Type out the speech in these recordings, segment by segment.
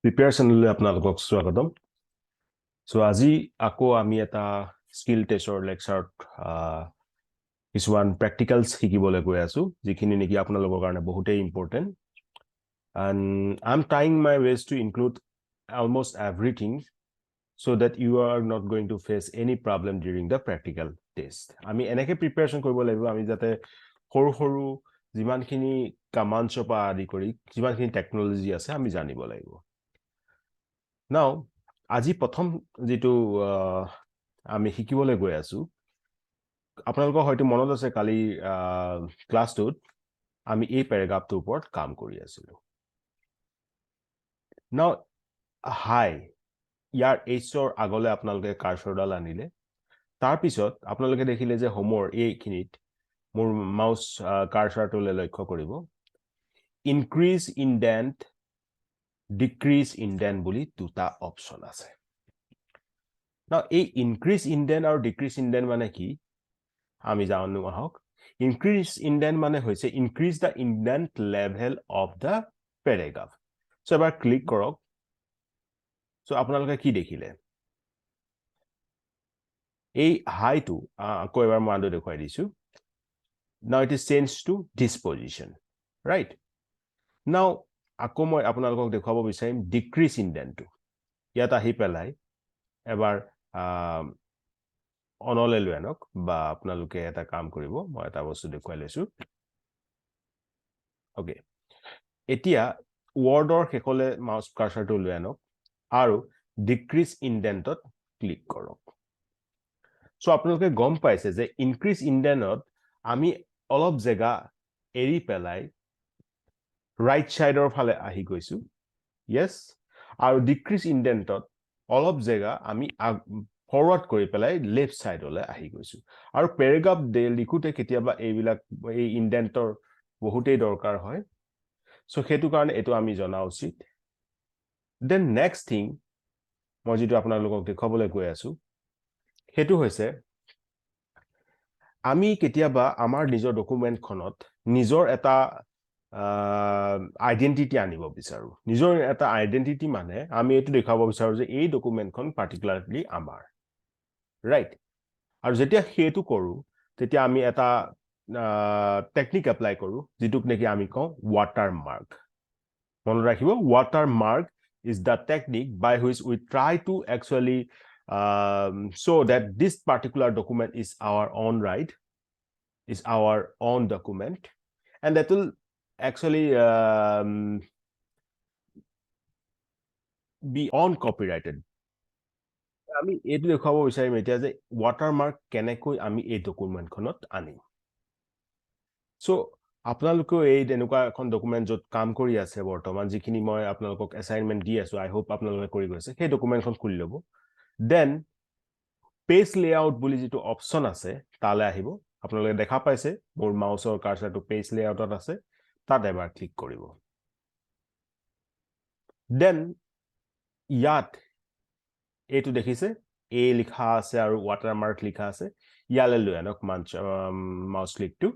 প্ৰিপেয়াৰেশ্যনলৈ আপোনালোকক স্বাগতম। সো আজি আকৌ আমি এটা স্কিল টেষ্টৰ লেকচাৰত কিছুমান প্ৰেক্টিকেলছ শিকিবলৈ গৈ আছো যিখিনি নেকি আপোনালোকৰ কাৰণে বহুতেই important and I'm trying my best to include almost everything so that you are not going to face any problem during the practical test. আমি এনেকে প্ৰিপেয়াৰেশ্যন কৰিব লাগিব আমি যাতে সৰু সৰু যিমানখিনি কমাণ্ডছৰ পৰা আদি কৰি যিমানখিনি টেকনলজি আছে আমি জানিব লাগিব। Now, আজি প্ৰথম যেটো আমি শিকিবলৈ গৈ আছো আপোনালোকৰ হয়তো মনত আছে কালি ক্লাছটোত আমি এই প্যাৰাগ্ৰাফটোৰ ওপৰত কাম কৰি আছিলো। Now, হাই ইয়াৰ এইচৰ আগলৈ আপোনালোকে কাৰ্সৰডাল আনিলে তাৰ পিছত আপোনালোকে দেখিলে যে হোমৰ এইখিনিত মোৰ মাউস কাৰ্সৰটোলৈ লক্ষ্য কৰিব ইনক্ৰিজ ইনডেন্ট decrease indent বুলি দুটা অপচন আছে। Now এই increase indent আৰু decrease indent মানে কি আমি জানো আহক। Increase indent মানে হৈছে increase the indent level of the paragraph. So এবাৰ ক্লিক কৰক। So আপোনালোকে কি দেখিলে এই হাইটো আকৌ এবাৰ মই আনটো দেখুৱাই দিছো। Now it is changed to this position, right? Now আকৌ মই আপোনালোকক দেখুৱাব বিচাৰিম ডিক্ৰিজ ইনডেন্টটো ইয়াত আহি পেলাই এবাৰ অনলে লৈ আনক বা আপোনালোকে এটা কাম কৰিব মই এটা বস্তু দেখুৱাই লৈছো। ওকে এতিয়া ওয়াৰ্ডৰ শেষলে মাউস কাৰ্সৰটো লৈ আনক আৰু ডিক্ৰিজ ইনডেন্টত ক্লিক কৰক। সো আপোনালোকে গম পাইছে যে ইনক্ৰিজ ইনডেন্টত আমি অলপ জায়গা এৰি পেলাই right side or ফালে আহি গৈছো yes আৰু decrease indentত অলপ জায়গা আমি ফৰৱাৰ্ড কৰি পেলাই লেফট সাইডলৈ আহি গৈছো আৰু প্যাৰাগ্ৰাফ লিখোতে কেতিয়াবা এইবিলাক এই ইনডেন্টৰ বহুতেই দৰকাৰ হয় সো হেতু কাৰণে এটো আমি জনা উচিত। দেন নেক্সট থিং মই যেটো আপোনালোকক দেখাবলৈ গৈ আছো হেতু হৈছে আমি কেতিয়াবা আমাৰ নিজৰ ডকুমেন্টখনত নিজৰ এটা আইডেন্টিটি আনিব বিচাৰো নিজৰ এটা আইডেন্টিটি মানে আমি এটো দেখাব বিচাৰো যে এই ডকুমেন্টখন পাৰ্টিকুলাৰলি আমাৰ ৰাইট আৰু যেতিয়া হেতু কৰো তেতিয়া আমি এটা টেকনিক এপ্লাই কৰো যেটুক নেকি আমি কওঁ watermark মনত ৰাখিব watermark is the technique by which we try to actually show that this particular document is our own right is our own document and that will actually be on copyrighted. আমি এটো দেখাব বিচাৰিম এতিয়া যে watermark কেনেকৈ আমি এই ডকুমেন্টখনত আনিম। সো আপোনালোকে এই এনেকুৱা এখন ডকুমেন্ট যত কাম কৰি আছে বৰ্তমান যিখিনি মই আপোনালোকক অ্যাসাইনমেন্ট দি আছো আই হোপ আপোনালোকে কৰি গৈছে সেই ডকুমেন্টখন খুলি লব দেন পেজ লেআউট বুলি যেটো অপচন আছে তালে আহিব আপোনালোকে দেখা পাইছে মোৰ মাউসৰ কাৰ্সৰটো পেজ লেআউটত আছে তাত এবাৰ ক্লিক কৰিব দেন ইয়াত এটো দেখিছে এ লিখা আছে আৰু watermark লিখা আছে ইয়ালে লৈ আনক মাউস ক্লিকটো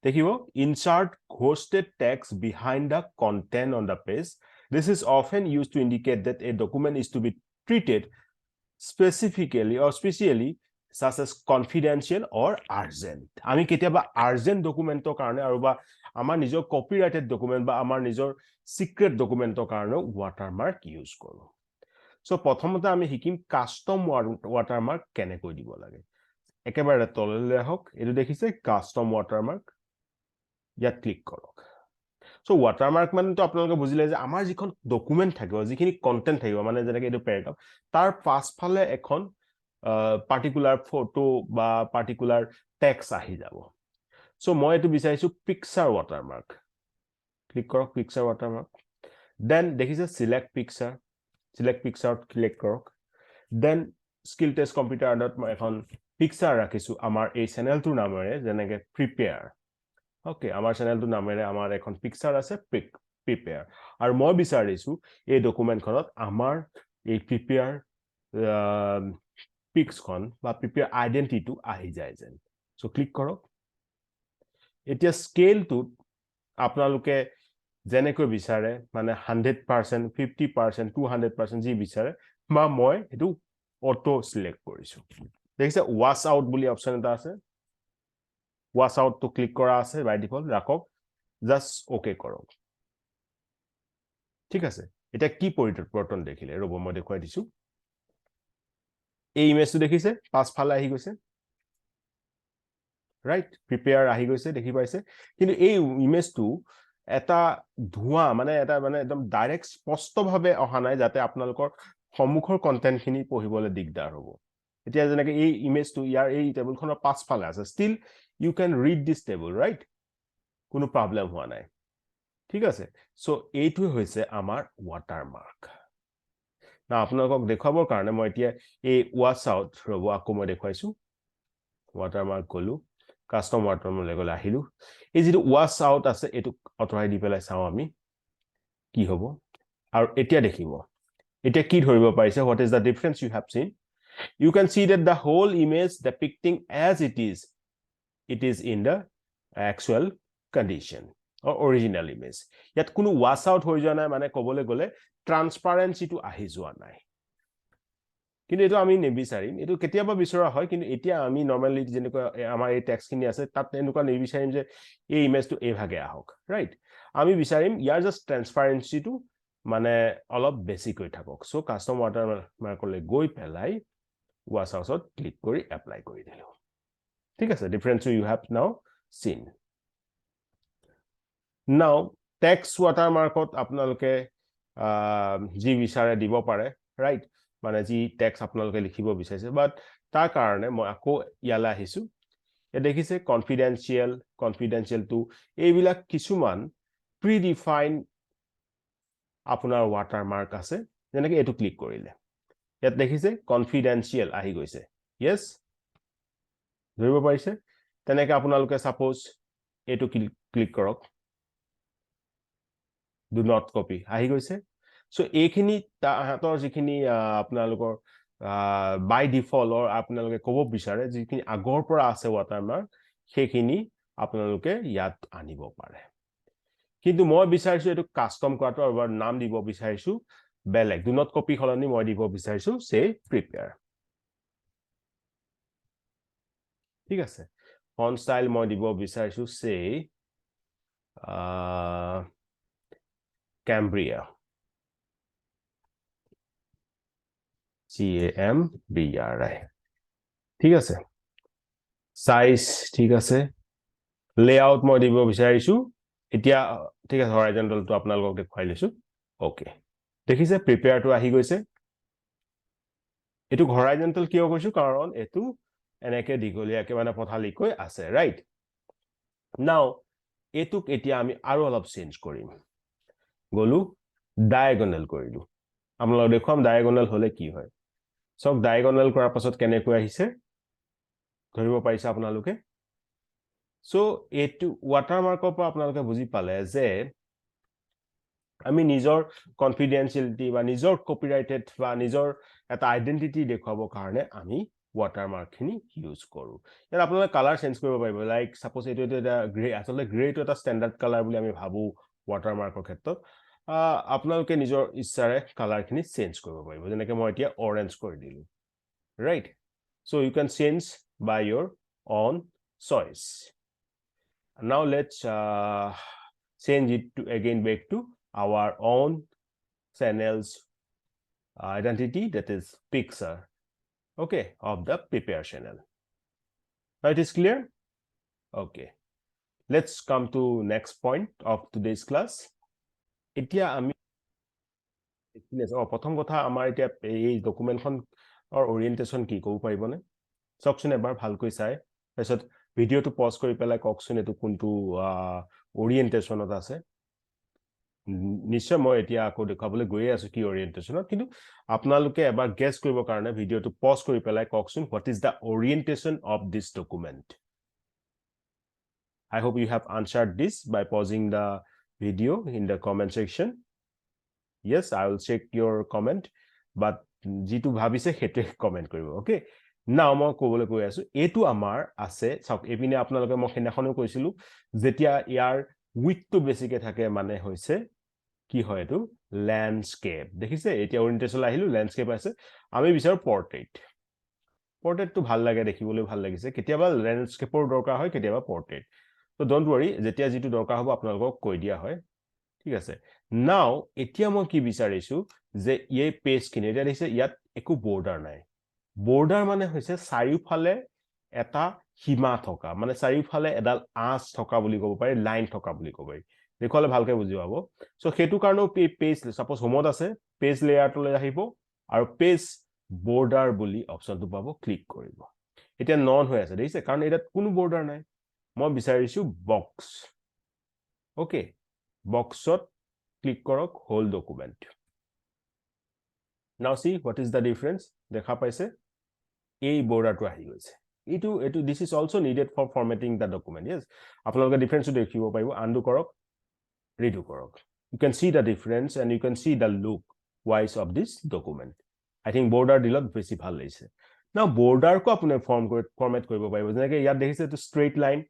দেখিব insert hosted text behind the content on the page. This is often used to indicate that a document is to be treated specifically or specially such as confidential or urgent. আমি কেতিয়াবা urgent ডকুমেন্টৰ কাৰণে আৰু বা আমাৰ নিজৰ কপিৰাইটেড document বা আমাৰ নিজৰ সিক্ৰেট ডকুমেন্টৰ কাৰণে watermark ইউজ কৰো। সো প্ৰথমতে আমি শিকিম কাস্টম watermark কেনেকৈ দিব লাগে একেবাৰে তললৈ আহক এটো দেখিছে কাস্টম watermark ইয়াত ক্লিক কৰক। সো watermark মানে তো আপোনালোকে বুজিলে যে আমাৰ যিখন ডকুমেন্ট থাকিব যিখিনি কন্টেন্ট থাকিব মানে যেনেকৈ এটো প্যাৰাগ্ৰাফ তাৰ পাছফালে এখন পাৰ্টিকুলাৰ ফটো বা পাৰ্টিকুলাৰ টেক্সট আহি যাব। সো মই এটো বিচাৰিছো পিকচাৰ watermark ক্লিক কৰক পিকচাৰ watermark দেন দেখিছে সিলেক্ট পিকচাৰত ক্লিক কৰক then skill test computer dot মই এখন পিকচাৰ ৰাখিছো আমাৰ এই চেনেলটোৰ নামেৰে যেনেকৈ প্ৰিপেয়াৰ ওকে আমাৰ চেনেলটোৰ নামেৰে আমাৰ এখন পিকচাৰ আছে প্ৰিপেয়াৰ আৰু মই বিচাৰিছো এই ডকুমেন্টখনত আমাৰ এই প্ৰিপেয়াৰ পিক্সখন বা প্ৰিপেয়াৰ আইডেন্টিটিটো আহি যায় যেন সো ক্লিক কৰক এতিয়া স্কেলটো আপোনালোকে যেনেকৈ বিচাৰে মানে 100% 50% 200% যি বিচাৰে বা মই এটো অটো সিলেক্ট কৰিছো দেখিছে wash out বুলি অপচন এটা আছে wash out to ক্লিক কৰা আছে বাই ডিফল্ট ৰাখক জাস্ট ওকে কৰক ঠিক আছে এটা কি পৰিৱৰ্তন দেখিলে ৰব মই দেখুৱাই দিছো এই ইমেজটো দেখিছে পাছফালে আহি গৈছে ৰাইট প্ৰিপেয়াৰ আহি গৈছে দেখি পাইছে কিন্তু এই ইমেজটো এটা ধোৱা মানে এটা মানে একদম ডাইৰেক্ট স্পষ্টভাৱে অহা নাই যাতে আপোনালোকৰ সম্মুখৰ কন্টেন্ট খিনি পঢ়িবলৈ দিগদাৰ হ'ব এতিয়া যেনেকৈ এই ইমেজটো ইয়াৰ এই টেবুলখনৰ পাছফালে আছে still you can read this table right কোনো প্ৰবলেম হোৱা নাই ঠিক আছে সো এইটো হৈছে আমাৰ ওয়াটাৰমাৰ্ক না আপোনালোকক দেখাবৰ কাৰণে মই এতিয়া এই ওয়াশ আউট ৰব আকৌ মই দেখাইছো ওয়াটাৰমাৰ্ক কলো কাস্টম ওয়াটাৰমাৰ্ক লেগল আহিলো এই যেটো ওয়াশ আউট আছে এটো অতৰাই দি পেলাই চাও আমি কি হ'ব আৰু এতিয়া দেখিব এতিয়া কি ধৰিব পাৰিছে what is the difference you have seen you can see that the whole image depicting as it is in the actual condition or original image ইয়াত কোনো wash out হৈ যোৱা নাই মানে কবলে গলে transparency টো আহি যোৱা নাই কিন্তু এটো আমি নিবিচাৰিম এটো কেতিয়াবা বিচৰা হয় কিন্তু এতিয়া আমি নৰমালি যেনেকৈ আমাৰ এই টেক্সট খিনি আছে তাত এনেকুৱা নিবিচাৰিম যে এই ইমেজটো এই ভাগে আহক ৰাইট আমি বিচাৰিম ইয়াৰ জাস্ট ট্ৰান্সপাৰেন্সি টো মানে অলপ বেছি কৈ থাকক সো কাস্টম ওয়াটাৰমাৰ্কলৈ গৈ পেলাই ওয়াশ আউটত ক্লিক কৰি এপ্লাই কৰি দিলো ঠিক আছে difference you have now seen now text ওয়াটাৰমাৰ্কত আপোনালোকে জি বিচাৰে দিব পাৰে ৰাইট মানে যি টেক্সট আপোনালোকে লিখিব বিচাৰিছে বাট তাৰ কাৰণে মই আকৌ ইয়ালা আহিছো এ দেখিছে কনফিডেন্সিয়েল টু এইবিলাক কিছুমান প্ৰিডিফাইন আপোনাৰ ওয়াটাৰমাৰ্ক আছে যেনেকৈ এটো ক্লিক কৰিলে ইয়াত দেখিছে কনফিডেন্সিয়েল আহি গৈছে yes ধৰিব পাৰিছে তেনেকৈ আপোনালোকে সাপোজ এটো ক্লিক কৰক do not copy আহি গৈছে সো এইখিনি তাহাতৰ যিখিনি আপোনালোকৰ বাই ডিফল্ট অৰ আপোনালোকে ক'ব বিচাৰে যিখিনি আগৰ পৰা আছে ওয়াটাৰমাৰ্ক সেইখিনি আপোনালোকে ইয়াত আনিব পাৰে কিন্তু মই বিচাৰিছো এটো কাস্টম কৰাটো আৰু নাম দিব বিচাৰিছো বেলেগ do not copy হলনি মই দিব বিচাৰিছো say prepare ঠিক আছে font style মই দিব বিচাৰিছো say Cambria CAMBRI ঠিক আছে সাইজ ঠিক আছে লেআউট মই দিব বিচাৰিছো এতিয়া ঠিক আছে হৰাইজন্টাল টো আপোনালোকক দেখাই লৈছো ওকে দেখিছে প্ৰিপেয়াৰ টো আহি গৈছে এটো হৰাইজন্টাল কিয় কৈছো কাৰণ এটো এনেকে দিগলিয়াকে মানে পথালিকৈ আছে ৰাইট নাও এটুক এতিয়া আমি আৰু অলপ চেঞ্জ কৰিম গলু ডায়াগোনাল কৰিলো আপোনালোক দেখুৱাম ডায়াগোনাল হলে কি হয় সব ডায়াগোনাল কৰাৰ পাছত কেনেকৈ আহিছে ধৰিব পাৰিছে আপোনালোকে সো এটো ওয়াটাৰমাৰ্কৰ পৰা আপোনালোকে বুজি পালে যে আমি নিজৰ কনফিডেন্সিয়ালিটি বা নিজৰ কপিৰাইটেড বা নিজৰ এটা আইডেন্টিটি দেখাবৰ কাৰণে আমি ওয়াটাৰমাৰ্ক খিনি ইউজ কৰো ইয়াত আপোনালোকে কালাৰ চেঞ্জ কৰিব পাৰিব লাইক সাপোজ এটো এটা গ্ৰে আসলে গ্ৰে টো এটা ষ্টেণ্ডাৰ্ড কালাৰ বুলি আমি ভাবো ওয়াটাৰমাৰ্কৰ ক্ষেত্ৰত আপোনালোকে নিজৰ ইচ্ছাৰে কালাৰ খিনি চেঞ্জ কৰিব পাৰিব যেনেকৈ মই এতিয়া অৰেঞ্জ কৰি দিলো right so you can change by your own choice now let's change it to again back to our own channel's identity that is picture okay of the prepare channel now it is clear okay let's come to next point of today's class এতিয়া আমি প্ৰথম কথা আমাৰ এতিয়া এই ডকুমেন্টখন অৰ orientation কি কব পাৰিবনে সকচোন এবাৰ ভালকৈ চাই তাৰছত ভিডিওটো পজ কৰি পেলাই ককচোন এটো কোনটো ওৰিয়েন্টেশনত আছে নিশ্চয় মই এতিয়া আকৌ দেখাবলৈ গৈ আছো কি ওৰিয়েন্টেশনত কিন্তু আপোনালোকে এবাৰ গেছ কৰিব কাৰণে ভিডিওটো পজ কৰি পেলাই ককচোন what is the orientation of this document I hope you have answered this by pausing the video in the comment section yes I will check your comment but jitu bhabise hete comment koribo okay now মই কবলৈ কৈ আছো এটো আমাৰ আছে সক এপিনে আপোনালোকে মই খেনাখনো কৈছিলো যেতিয়া ইয়াৰ উইথটো বেছিকে থাকে মানে হৈছে কি হয় এটো ল্যান্ডস্কেপ দেখিছে এতিয়া ওৰিয়েন্টেশন আহিলো ল্যান্ডস্কেপ আছে আমি বিচাৰো পোৰ্ট্ৰেটটো ভাল লাগে দেখিবলৈ ভাল লাগিছে কেতিয়াবা ল্যান্ডস্কেপৰ দৰকাৰ হয় কেতিয়াবা পোৰ্ট্ৰেট তো ডোন্ট ওয়াৰি যেতিয়া যেটো দৰকাৰ হ'ব আপোনালোকক কৈ দিয়া হয় ঠিক আছে নাও এতিয়া মই কি বিচাৰিছো যে এই পেজ কিনে এটা দেখিছে ইয়াত একো বৰ্ডাৰ নাই বৰ্ডাৰ মানে হৈছে চাৰিওফালে এটা সীমা থকা মানে চাৰিওফালে এডাল আঁচ থকা বুলি ক'ব পাৰি লাইন থকা বুলি ক'ব পাৰি দেখুৱালে ভালকে বুজি পাব সো সেইটো কাৰণেও পেজ সাপোজ হোমত আছে পেজ লেয়াৰটোলৈ আহিব আৰু পেজ বৰ্ডাৰ বুলি অপচনটো পাব ক্লিক কৰিব এতিয়া নন হৈ আছে দেখিছে কাৰণ এটাত কোনো বৰ্ডাৰ নাই মই বিচাৰিছো বক্স ওকে বক্সত ক্লিক কৰক whole document now see what is the difference দেখা পাইছে এই বৰ্ডাৰটো আহি গৈছে এটো this is also needed for formatting the document yes আপোনালোকে ডিফাৰেন্সটো দেখিব পাৰিব আনডু কৰক ৰিডু কৰক you can see the difference and you can see the look wise of this document I think border dilot বেছি ভাল লাগিছে now border কো আপুনি ফৰমেট কৰিব পাৰিব যেনেকৈ ইয়াত দেখিছে তো straight line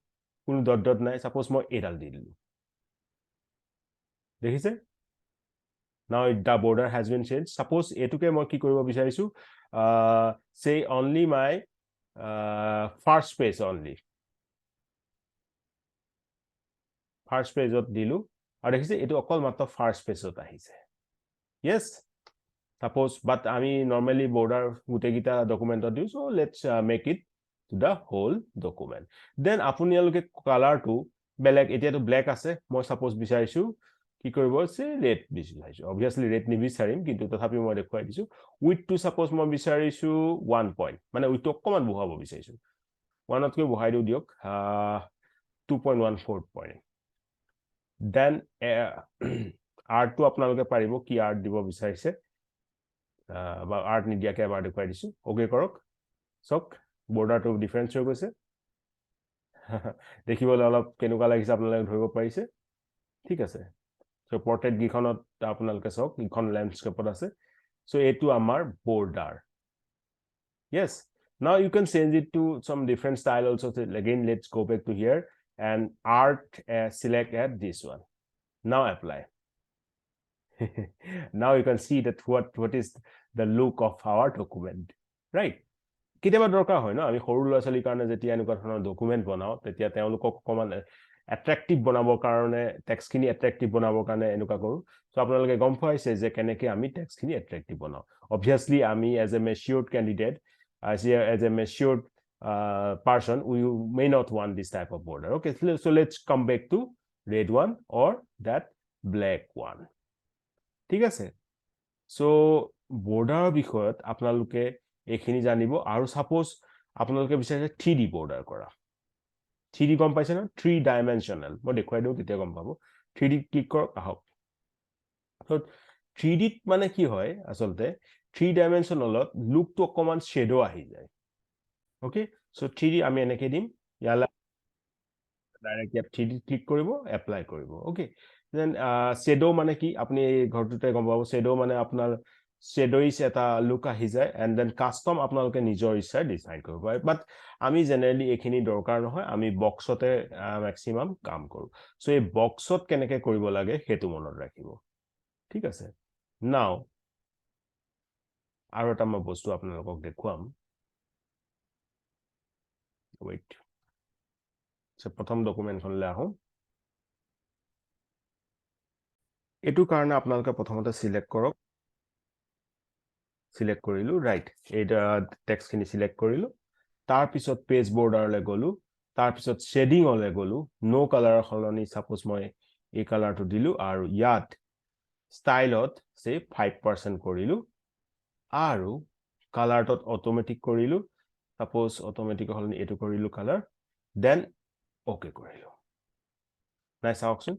কোনো ডট ডট নাই সাপোজ মই এডাল দি দিলো দেখিছে now the border has been changed suppose এটুকে মই কি কৰিব বিচাৰিছো say only my first page only first page ot dilu আৰু দেখিছে এটো অকল মাত্ৰ ফাৰ্স্ট পেজত আহিছে yes suppose but আমি normally border গুটেগিটা ডকুমেন্টত Diu so let's make it to the whole document then আপুনিয়ালকে কালাৰটো বেলেগ এতিয়াটো ব্ল্যাক আছে মই suppose বিচাৰিছো কি কৰিব আছে ৰেড বিচাৰিছো obviously ৰেড নিবিচাৰিম কিন্তু তথাপি মই দেখুৱাই দিছো উইথ টু suppose মই বিচাৰিছো 1 পইণ্ট মানে উইথ অকমান বহাব বিচাৰিছো 1 তকৈ বহাই দিওক 2.14 পইণ্ট then art to আপোনালোকে পাৰিব কি art দিব বিচাৰিছে বা art নিদিয়াকে এবাৰ দেখুৱাই দিছো ওকে কৰক সক বৰ্ডাৰটো ডিফাৰেন্স হৈ গৈছে দেখিবলৈ অলপ কেনেকুৱা লাগিছে আপোনালোকে ধৰিব পাৰিছে ঠিক আছে সো পোৰ্ট্ৰেট গিখনত আপোনালোকে সক ইখন ল্যান্ডস্কেপত আছে সো এটো আমাৰ border yes now you can change it to some different style also so again let's go back to here and art select at this one now apply now you can see that what is the look of our document right কিতেবা দৰকাৰ হয় ন আমি সৰু লছালিৰ কাৰণে যেতিয়া এনেকুৱা ধৰণৰ document বনাও তেতিয়া তেওঁলোকক কমান অ্যাট্ৰাক্টিভ বনাবৰ কাৰণে টেক্সটখিনি অ্যাট্ৰাক্টিভ বনাবৰ কাৰণে এনেকুৱা কৰো সো আপোনালোকে গম পাইছে যে কেনেকৈ আমি টেক্সটখিনি অ্যাট্ৰাক্টিভ বনাও obviously আমি as a matured candidate as a matured person we may not want this type of border okay so let's come back to red one or that black one ঠিক আছে সো বৰ্ডাৰৰ বিষয়ত আপোনালোকে এখিনি জানিব আৰু সাপোজ আপোনালোকে বিচাৰে 3D বৰ্ডাৰ কৰা 3D গম পাইছে না 3 ডাইমেনশনাল মই দেখুৱাই দিও তেতিয়া গম পাব 3D ক্লিক কৰক আহক সো 3D মানে কি হয় আসলতে 3 ডাইমেনশনালত লুকটো অকমান শ্যাডো আহি যায় ওকে সো 3D আমি এনেকে দিম ইয়ালা ডাইৰেক্ট ইয়াত 3D ক্লিক কৰিব এপ্লাই কৰিব ওকে দেন শ্যাডো মানে কি আপুনি ঘৰটোতে গম পাব শ্যাডো মানে আপোনাৰ শ্যাডোইছ এটা লুক আহি যায় এন্ড দেন কাস্টম আপোনালোকে নিজৰ ইচ্ছা ডিজাইন কৰিব পাৰে বাট আমি জেনাৰেলি এখিনি দৰকাৰ নহয় আমি বক্সতে ম্যাক্সিমাম কাম কৰো সো এই বক্সত কেনেকৈ কৰিব লাগে হেতু মনত ৰাখিব ঠিক আছে নাও আৰু এটা মই বস্তু আপোনালোকক দেখুৱাম wait সো প্ৰথম ডকুমেন্টখনলৈ আহো এটু কাৰণে আপোনালোকে প্ৰথমতে সিলেক্ট কৰক সিলেক্ট কৰিলো ৰাইট এটা টেক্সটখিনি সিলেক্ট কৰিলো তাৰ পিছত পেজ বৰ্ডাৰলৈ গলো তাৰ পিছত শেডিং অলে গলো নো কালাৰ হলনি সাপোজ মই এই কালাৰটো দিলো আৰু ইয়াত ষ্টাইলত সে 5% কৰিলো আৰু কালাৰটোত অটোমেটিক কৰিলো সাপোজ অটোমেটিক হলনি এটো কৰিলো কালাৰ দেন ওকে কৰিলো নাই চাওকচোন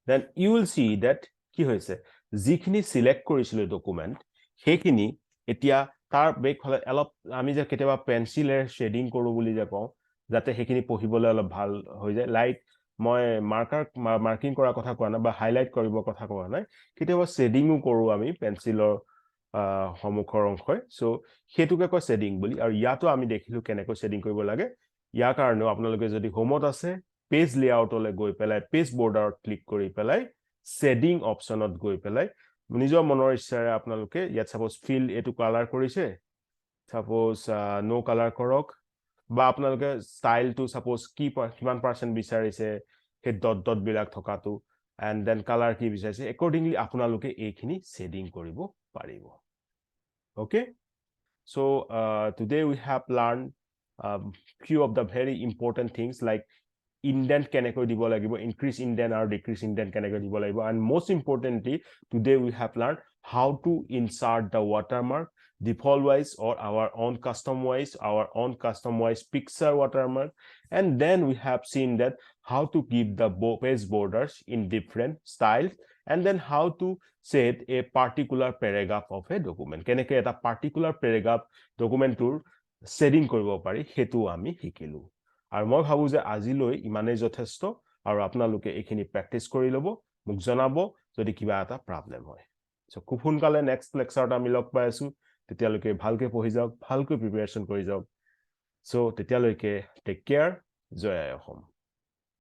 then you will see that কি হৈছে যিখিনি সিলেক্ট কৰিছিল ডকুমেন্ট হেখিনি এতিয়া তাৰ বেক ফলে অলপ আমি যে কেতিয়াবা পেন্সিলেৰ শেডিং কৰো বুলি যে কওঁ যাতে হেখিনি পঢ়িবলৈ অলপ ভাল হৈ যায় লাইক মই মাৰ্কিং কৰা কথা কোৱা না বা হাইলাইট কৰিবৰ কথা কোৱা নাই কেতিয়াবা শেডিংও কৰো আমি পেন্সিলৰ সমুখৰ অংশই সো হেতুকে কয় শেডিং বুলি আৰু ইয়াতো আমি দেখিলো কেনেকৈ শেডিং কৰিব লাগে ইয়াৰ কাৰণে আপোনালোকে যদি হোমত আছে পেজ লেআউটলে গৈ পেলাই পেজ বৰ্ডাৰত ক্লিক কৰি পেলাই শেডিং অপচনত গৈ পেলাই নিজৰ মনৰ ইচ্ছাৰে আপোনালোকে ইয়াত সাপোজ ফিল এটো কালাৰ কৰিছে সাপোজ নো কালাৰ কৰক বা আপোনালোকে ষ্টাইলটো সাপোজ কিমান পাৰ্সেন্ট বিচাৰিছে হে ডট ডট বিলাক থকাটো and then color কি বিচাৰিছে accordingly আপোনালোকে এইখিনি শেডিং কৰিব পাৰিব okay so today we have learned few of the very important things like indent কেনেকৈ দিব লাগিব increase indent আৰু decrease indent কেনেকৈ দিব লাগিব and most importantly today we have learned how to insert the watermark default wise or our own custom wise picture watermark and then we have seen that how to give the page borders in different styles and then how to set a particular paragraph of a document কেনেকৈ এটা particular paragraph document tour setting কৰিব পাৰি হেতু আমি শিকিলো আৰু মই ভাবো যে আজিলৈ ইমানে যথেষ্ট আৰু আপোনালোকে এইখিনি প্ৰ্যাকটিস কৰি লব মোক জনাব যদি কিবা এটা প্ৰবলেম হয় সো খুব সোনকালে নেক্সট লেকচাৰত আমি লগ পাই আছো তেতিয়ালৈকে ভালকে পঢ়ি যাওক ভালকৈ প্ৰিপাৰেচন কৰি যাওক সো তেতিয়ালৈকে টেক কেয়াৰ জয় আই অসম